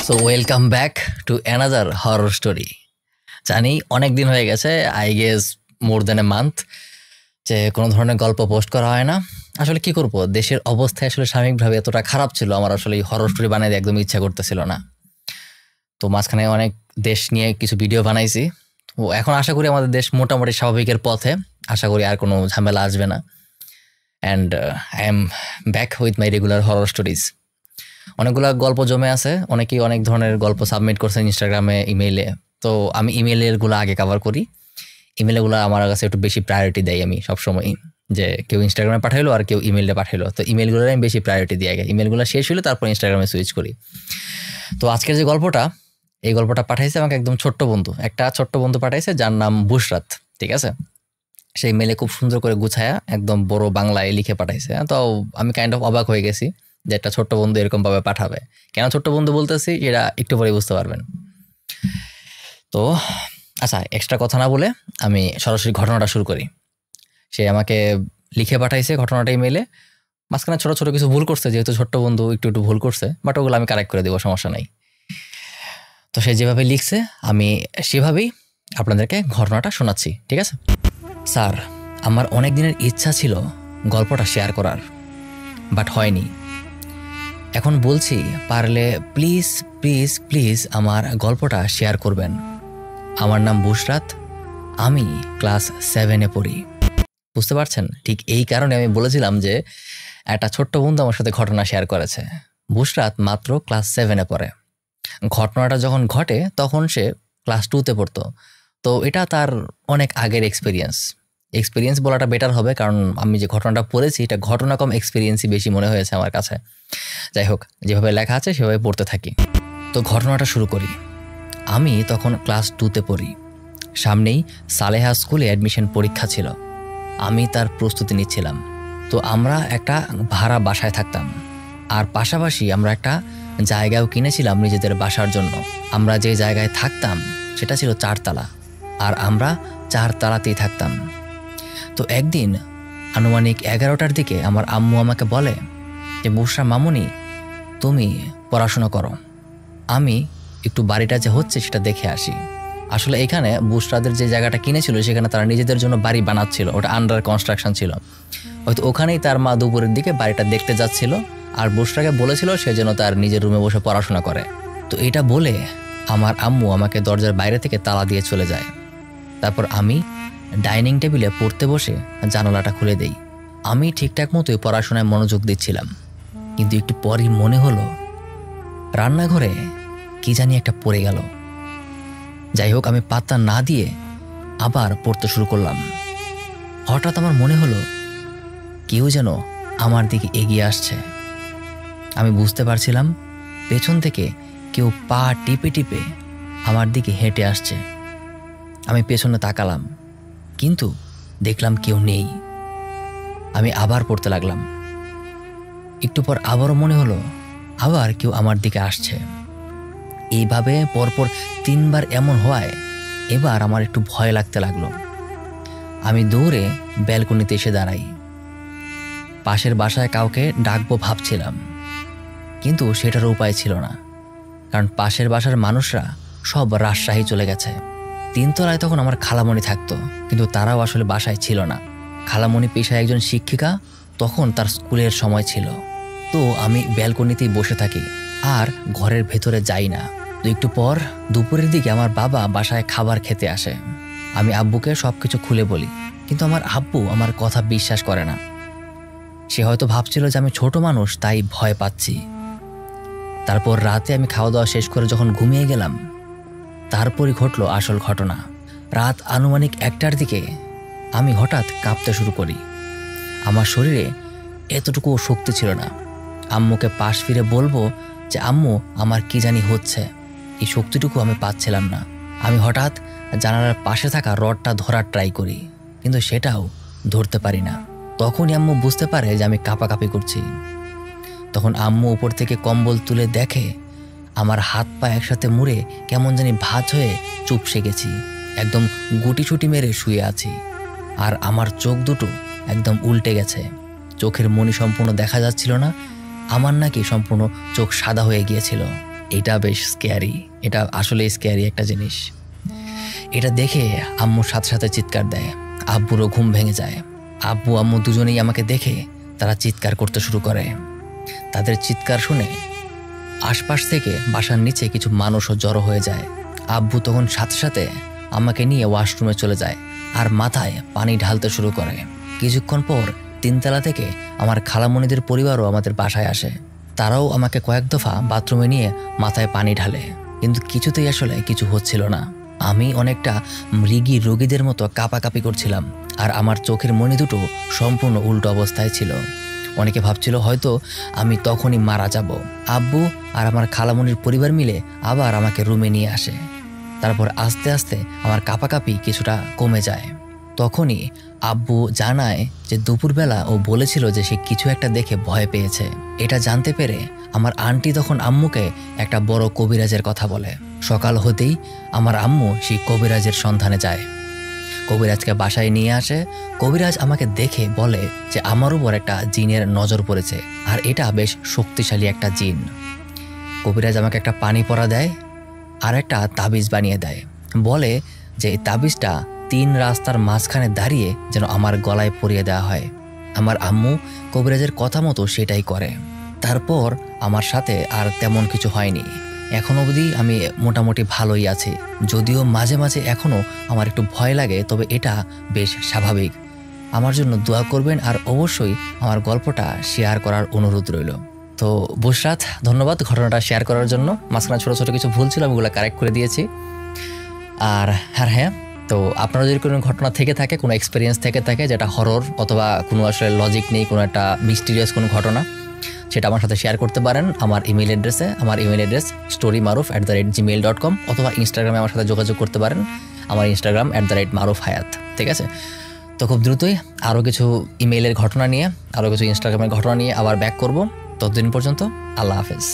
So welcome back to another horror story. জানি অনেক দিন হয়ে গেছে, I guess more than a month, যে কোনো ধরনের গল্প পোস্ট করা হয় না। আসলে কি করব, দেশের অবস্থা আসলে সাময়িকভাবে এতটা খারাপ ছিল, আমার আসলে এই হরর স্টোরি বানাতে একদম ইচ্ছা করতেছিল না। তো মাঝখানে অনেক দেশ নিয়ে কিছু ভিডিও বানাইছি। তো এখন আশা করি আমাদের দেশ মোটামুটি স্বাভাবিকের পথে, আশা করি আর কোনো ঝামেলা আসবে না। And I am back with my regular horror stories. অনেকগুলো গল্প জমে আছে, অনেকেই অনেক ধরনের গল্প সাবমিট করছেন ইনস্টাগ্রামে, ইমেইলে। তো আমি ইমেইলেরগুলো আগে কভার করি। ইমেলগুলো আমার কাছে একটু বেশি প্রায়োরিটি দেয় আমি সবসময়, যে কেউ ইনস্টাগ্রামে পাঠাইলো আর কেউ ইমেইলে পাঠাইলো, তো ইমেলগুলো আমি বেশি প্রায়োরিটি দিই আগে। ইমেলগুলো শেষ হলে তারপর ইনস্টাগ্রামে সুইচ করি। তো আজকের যে গল্পটা, এই গল্পটা পাঠাইছে আমাকে একদম ছোট্ট বন্ধু, একটা ছোট্ট বন্ধু পাঠাইছে যার নাম বুশরাত, ঠিক আছে? সেই মেলে খুব সুন্দর করে গুছায়া একদম বড় বাংলায় লিখে পাঠাইছে। তো আমি কাইন্ড অফ অবাক হয়ে গেছি যে একটা ছোট্ট বন্ধু এরকমভাবে পাঠাবে। কেন ছোট্ট বন্ধু বলতেছি এটা একটু পরে বুঝতে পারবেন। তো আচ্ছা, এক্সট্রা কথা না বলে আমি সরাসরি ঘটনাটা শুরু করি। সে আমাকে লিখে পাঠাইছে ঘটনাটা ইমেইলে। মাঝখানে ছোট ছোট কিছু ভুল করছে, যেহেতু ছোট্ট বন্ধু একটু একটু ভুল করছে, বাট ওগুলো আমি কারেক্ট করে দেবো, সমস্যা নাই। তো সে যেভাবে লিখছে আমি সেভাবেই আপনাদেরকে ঘটনাটা শোনাচ্ছি, ঠিক আছে? স্যার, আমার অনেক দিনের ইচ্ছা ছিল গল্পটা শেয়ার করার, বাট হয়নি। এখন বলছি, পারলে প্লিজ প্লিজ প্লিজ আমার গল্পটা শেয়ার করবেন। আমার নাম বুশরাত, আমি ক্লাস 7-এ পড়ি। বুঝতে পারছেন? ঠিক এই কারণে আমি বলেছিলাম যে একটা ছোট্ট বন্ধু আমার সাথে ঘটনা শেয়ার করেছে। বুশরাত মাত্র ক্লাস 7-এ পড়ে। ঘটনাটা যখন ঘটে তখন সে ক্লাস 2-তে পড়তো। তো এটা তার অনেক আগের এক্সপিরিয়েন্স বলাটা বেটার হবে, কারণ আমি যে ঘটনাটা পড়েছি এটা ঘটনা কম এক্সপিরিয়েন্সই বেশি মনে হয়েছে আমার কাছে। যাই হোক, যেভাবে লেখা আছে সেভাবে পড়তে থাকি। তো ঘটনাটা শুরু করি। আমি তখন ক্লাস 2-তে পড়ি। সামনেই সালেহা স্কুলে অ্যাডমিশন পরীক্ষা ছিল, আমি তার প্রস্তুতি নিচ্ছিলাম। তো আমরা একটা ভাড়া বাসায় থাকতাম, আর পাশাপাশি আমরা একটা জায়গাও কিনেছিলাম নিজেদের বাসার জন্য। আমরা যে জায়গায় থাকতাম সেটা ছিল 4 তলা, আর আমরা 4 তলাতেই থাকতাম। তো একদিন আনুমানিক 11টার দিকে আমার আম্মু আমাকে বলে যে বুশরা মামুনি, তুমি পড়াশোনা করো, আমি একটু বাড়িটা যে হচ্ছে সেটা দেখে আসি। আসলে এখানে বুশরাদের যে জায়গাটা কিনেছিল সেখানে তারা নিজেদের জন্য বাড়ি বানাচ্ছিল, ওটা আন্ডার কনস্ট্রাকশন ছিল। হয়তো ওখানেই তার মা দুপুরের দিকে বাড়িটা দেখতে যাচ্ছিল, আর বুশরাকে বলেছিল সে যেন তার নিজের রুমে বসে পড়াশোনা করে। তো এটা বলে আমার আম্মু আমাকে দরজার বাইরে থেকে তালা দিয়ে চলে যায়। তারপর আমি ডাইনিং টেবিলে পড়তে বসে জানালাটা খুলে দেই। আমি ঠিকঠাক মতোই পড়াশোনায় মনোযোগ দিচ্ছিলাম, কিন্তু একটু পরই মনে হলো রান্নাঘরে কি জানি একটা পড়ে গেল। যাই হোক, আমি পাত্তা না দিয়ে আবার পড়তে শুরু করলাম। হঠাৎ আমার মনে হলো কেউ যেন আমার দিকে এগিয়ে আসছে। আমি বুঝতে পারছিলাম পেছন থেকে কেউ পা টিপে টিপে আমার দিকে হেঁটে আসছে। আমি পেছনে তাকালাম, কিন্তু দেখলাম কেউ নেই। আমি আবার পড়তে লাগলাম। একটু পর আবারও মনে হলো আবার কেউ আমার দিকে আসছে। এইভাবে পরপর 3বার এমন হওয়ায় এবার আমার একটু ভয় লাগতে লাগলো। আমি দৌড়ে ব্যালকনিতে এসে দাঁড়াই। পাশের বাসায় কাউকে ডাকবো ভাবছিলাম, কিন্তু সেটারও উপায় ছিল না, কারণ পাশের বাসার মানুষরা সব রাজশাহী চলে গেছে। 3 তলায় তখন আমার খালামণি থাকতো, কিন্তু তারাও আসলে বাসায় ছিল না। খালামণি পেশায় একজন শিক্ষিকা, তখন তার স্কুলের সময় ছিল। তো আমি ব্যালকনিতেই বসে থাকি আর ঘরের ভেতরে যাই না। তো একটু পর দুপুরের দিকে আমার বাবা বাসায় খাবার খেতে আসে। আমি আব্বুকে সবকিছু খুলে বলি, কিন্তু আমার আব্বু আমার কথা বিশ্বাস করে না। সে হয়তো ভাবছিল যে আমি ছোট মানুষ, তাই ভয় পাচ্ছি। তারপর রাতে আমি খাওয়া দাওয়া শেষ করে যখন ঘুমিয়ে গেলাম, তারপরই ঘটলো আসল ঘটনা। রাত আনুমানিক 1টার দিকে আমি হঠাৎ কাঁপতে শুরু করি। আমার শরীরে এতটুকুও শক্তি ছিল না। আম্মুকে পাশ ফিরে বলবো যে আম্মু আমার কি জানি হচ্ছে, এই শক্তিটুকু আমি পাচ্ছিলাম না। আমি হঠাৎ জানালার পাশে থাকা রডটা ধরার ট্রাই করি, কিন্তু সেটাও ধরতে পারি না। তখনই আম্মু বুঝতে পারে যে আমি কাঁপাকাঁপি করছি। তখন আম্মু উপর থেকে কম্বল তুলে দেখে আমার হাত পা একসাথে মুড়ে কেমন জানি ভাঁজ হয়ে চুপসে গেছি, একদম গুটিছুটি মেরে শুয়ে আছি। আর আমার চোখ দুটো একদম উল্টে গেছে, চোখের মনি সম্পূর্ণ দেখা যাচ্ছিল না, আমার নাকি সম্পূর্ণ চোখ সাদা হয়ে গিয়েছিল। এটা বেশ স্ক্যারি, এটা আসলে স্ক্যারি একটা জিনিস। এটা দেখে আম্মুর সাথে সাথে চিৎকার দেয়, আব্বুরও ঘুম ভেঙে যায়। আব্বু আম্মু দুজনেই আমাকে দেখে তারা চিৎকার করতে শুরু করে। তাদের চিৎকার শুনে আশপাশ থেকে বাসার নিচে কিছু মানুষও জড়ো হয়ে যায়। আব্বু তখন সাথে সাথে আমাকে নিয়ে ওয়াশরুমে চলে যায় আর মাথায় পানি ঢালতে শুরু করে। কিছুক্ষণ পর 3 তলা থেকে আমার খালামণিদের পরিবারও আমাদের বাসায় আসে। তারাও আমাকে কয়েক দফা বাথরুমে নিয়ে মাথায় পানি ঢালে, কিন্তু কিছুতেই আসলে কিছু হচ্ছিল না। আমি অনেকটা মৃগী রোগীদের মতো কাঁপাকাঁপি করছিলাম, আর আমার চোখের মণি দুটো সম্পূর্ণ উল্টো অবস্থায় ছিল। অনেকে ভাবছিল হয়তো আমি তখনই মারা যাব। আব্বু আর আমার খালামণির পরিবার মিলে আবার আমাকে রুমে নিয়ে আসে। তারপর আস্তে আস্তে আমার কাঁপাকাঁপি কিছুটা কমে যায়। তখনই আব্বু জানায় যে দুপুরবেলা ও বলেছিল যে সে কিছু একটা দেখে ভয় পেয়েছে। এটা জানতে পেরে আমার আন্টি তখন আম্মুকে একটা বড় কবিরাজের কথা বলে। সকাল হতেই আমার আম্মু সেই কবিরাজের সন্ধানে যায়। কবিরাজকে বাসায় নিয়ে আসে। কবিরাজ আমাকে দেখে বলে যে আমার উপর একটা জিনের নজর পড়েছে, আর এটা বেশ শক্তিশালী একটা জিন। কবিরাজ আমাকে একটা পানি পড়া দেয় আর একটা তাবিজ বানিয়ে দেয়। বলে যে এই তাবিজটা 3 রাস্তার মাঝখানে দাঁড়িয়ে যেন আমার গলায় পরিয়ে দেওয়া হয়। আমার আম্মু কবিরাজের কথা মতো সেটাই করে। তারপর আমার সাথে আর তেমন কিছু হয়নি। এখন অবধি আমি মোটামুটি ভালোই আছি, যদিও মাঝে মাঝে এখনও আমার একটু ভয় লাগে, তবে এটা বেশ স্বাভাবিক। আমার জন্য দোয়া করবেন, আর অবশ্যই আমার গল্পটা শেয়ার করার অনুরোধ রইল। তো বুশরাত, ধন্যবাদ ঘটনাটা শেয়ার করার জন্য। মাঝখানে ছোটো ছোটো কিছু ভুল ছিল, আমি ওগুলো কারেক্ট করে দিয়েছি। আর হ্যাঁ, তো আপনারা যদি কোনো ঘটনা থেকে থাকে, কোনো এক্সপিরিয়েন্স থেকে থাকে যেটা হরর অথবা কোনো আসলে লজিক নেই, কোনো একটা মিস্টিরিয়াস কোনো ঘটনা, সেটা আমার সাথে শেয়ার করতে পারেন আমার ইমেল অ্যাড্রেসে। আমার ইমেল অ্যাড্রেস storymaruf@gmail.com, অথবা ইনস্টাগ্রামে আমার সাথে যোগাযোগ করতে পারেন আমার ইনস্টাগ্রাম @marufhayat। ঠিক আছে, তো খুব দ্রুতই আরও কিছু ইমেইলের ঘটনা নিয়ে, আরও কিছু ইনস্টাগ্রামের ঘটনা নিয়ে আবার ব্যাক করব। ততদিন পর্যন্ত আল্লাহ হাফেজ।